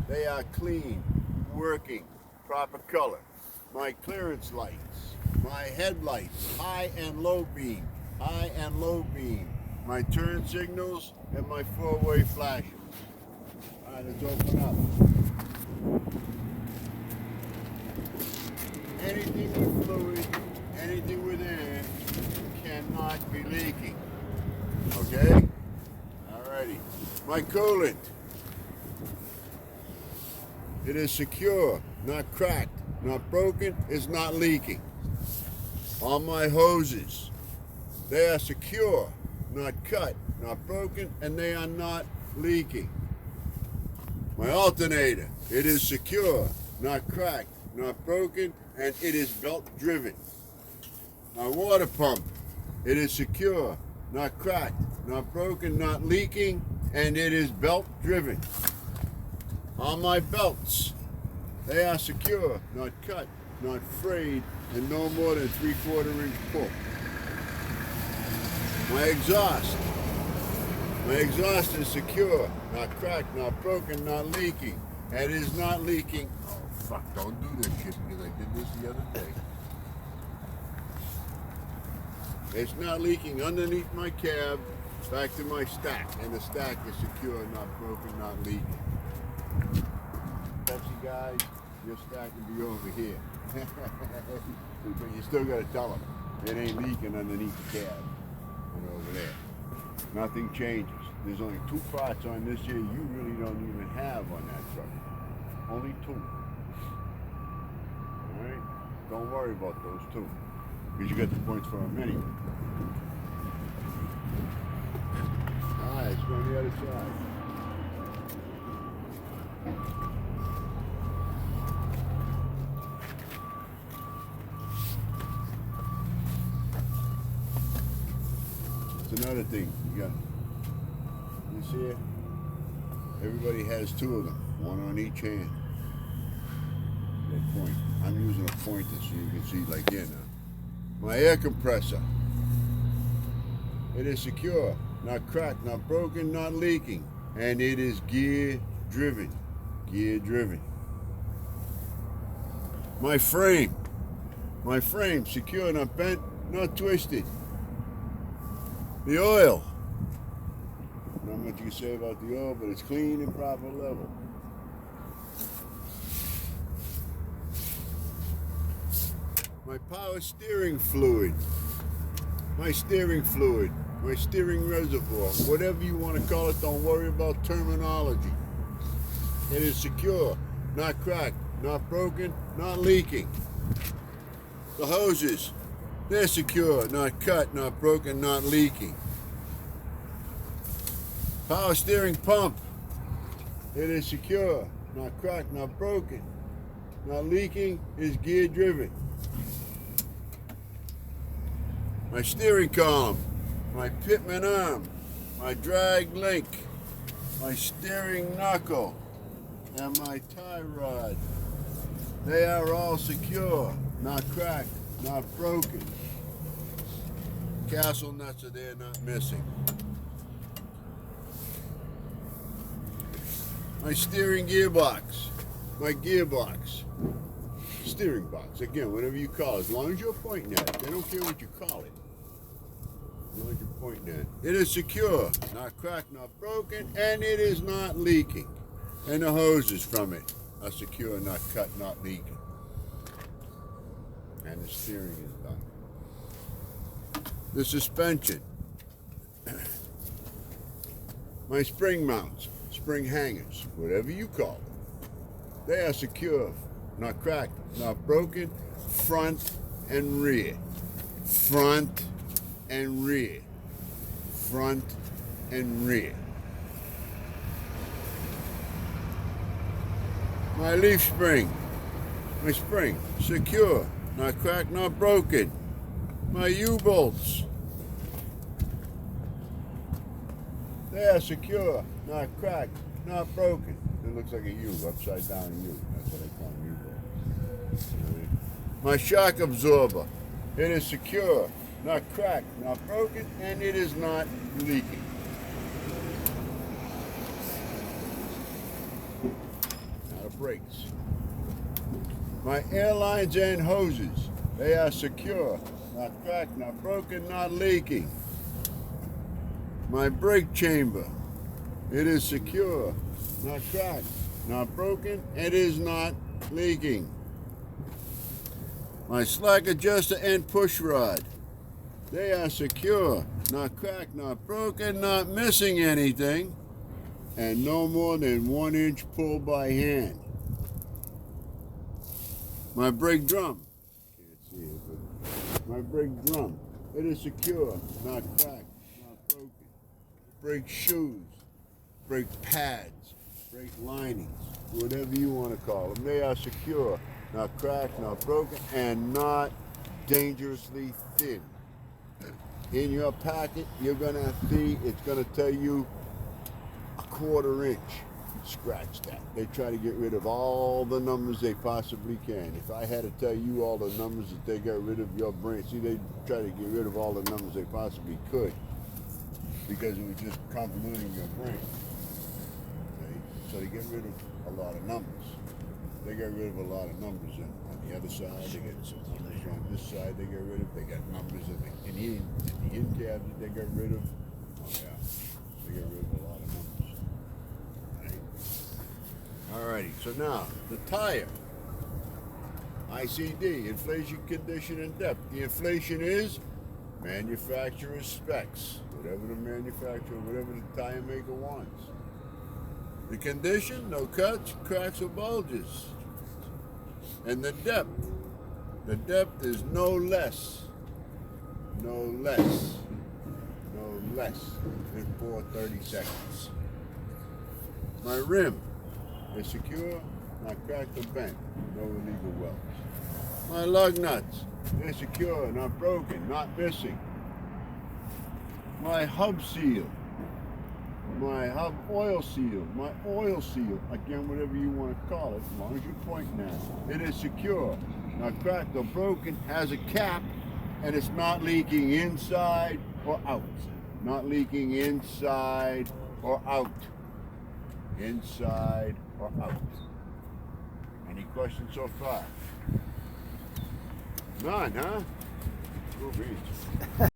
They are clean, working, proper color. My clearance lights, my headlights, high and low beam, high and low beam, my turn signals, and my four-way flashes. All right, let's open up. Anything with fluid, anything with air cannot be leaking. Okay? Alrighty. My coolant. It is secure, not cracked, not broken, it's not leaking. All my hoses, they are secure, not cut, not broken, and they are not leaking. My alternator, it is secure, not cracked, not broken, and it is belt driven. My water pump, it is secure, not cracked, not broken, not leaking, and it is belt driven. On my belts, they are secure, not cut, not frayed, and no more than 3/4 inch pull. My exhaust is secure, not cracked, not broken, not leaking, and it is not leaking. Oh fuck, don't do this shit because I did this the other day. It's not leaking underneath my cab back to my stack, and the stack is secure, not broken, not leaking. Pepsi guys, your stack will be over here. But you still got to tell them it ain't leaking underneath the cab and over there. Nothing changes. There's only 2 parts on this here you really don't even have on that truck. Only 2. Alright? Don't worry about those 2. Because you got the points for them anyway. Alright, let's go on the other side. It's another thing. You got this here. Everybody has 2 of them, 1 on each hand. That point. I'm using a pointer so you can see like here now. My air compressor. It is secure, not cracked, not broken, not leaking, and it is gear driven. Gear driven. My frame. My frame, secure, not bent, not twisted. The oil. Not much you can say about the oil, but it's clean and proper level. My power steering fluid. My steering fluid. My steering reservoir. Whatever you want to call it, don't worry about terminology. It is secure, not cracked, not broken, not leaking. The hoses. They're secure, not cut, not broken, not leaking. Power steering pump. It is secure, not cracked, not broken, not leaking, is gear driven. My steering column, my pitman arm, my drag link, my steering knuckle, and my tie rod. They are all secure, not cracked, not broken. Castle nuts are there, not missing. My steering gearbox, my gearbox, steering box, again, whatever you call it, as long as you're pointing at it, they don't care what you call it. As long as you're pointing at it. It is secure, not cracked, not broken, and it is not leaking. And the hoses from it are secure, not cut, not leaking. And the steering is done. The suspension. My spring mounts, spring hangers, whatever you call them. They are secure, not cracked, not broken, front and rear. Front and rear. Front and rear. My leaf spring. My spring, secure, not cracked, not broken. My U-bolts. They are secure, not cracked, not broken. It looks like a U, upside down U. That's what I call them, U-bolts. My shock absorber. It is secure, not cracked, not broken, and it is not leaking. brakes. My airlines and hoses, they are secure, not cracked, not broken, not leaking. My brake chamber, it is secure, not cracked, not broken, it is not leaking. My slack adjuster and push rod, they are secure, not cracked, not broken, not missing anything, and no more than 1 inch pull by hand. My brake drum, can't see it, but my brake drum, it is secure, not cracked, not broken. Brake shoes, brake pads, brake linings, whatever you want to call them, they are secure, not cracked, not broken, and not dangerously thin. In your packet, you're going to see, it's going to tell you 1/4 inch. Scratch that. They try to get rid of all the numbers they possibly can. If I had to tell you all the numbers that they got rid of your brain, see, they try to get rid of all the numbers they possibly could because it was just convoluting your brain. Okay? So they get rid of a lot of numbers. They got rid of a lot of numbers on the other side. They got some numbers on this side. They got rid of. They got numbers in the in cabinet. They got rid of. Oh yeah, they got rid of a lot of numbers. Alrighty, so now the tire. ICD, inflation, condition, and depth. The inflation is manufacturer's specs, whatever the manufacturer, whatever the tire maker wants. The condition, no cuts, cracks, or bulges. And the depth is no less than 430 seconds. My rim is secure, not cracked or bent, no illegal welds. My lug nuts, they're secure, not broken, not missing. My hub seal, my hub oil seal, again, whatever you want to call it, as long as you're pointing at it. It is secure, not cracked or broken, has a cap, and it's not leaking inside or out. Not leaking inside or out. Inside or out. Any questions so far? None, huh? Cool beans.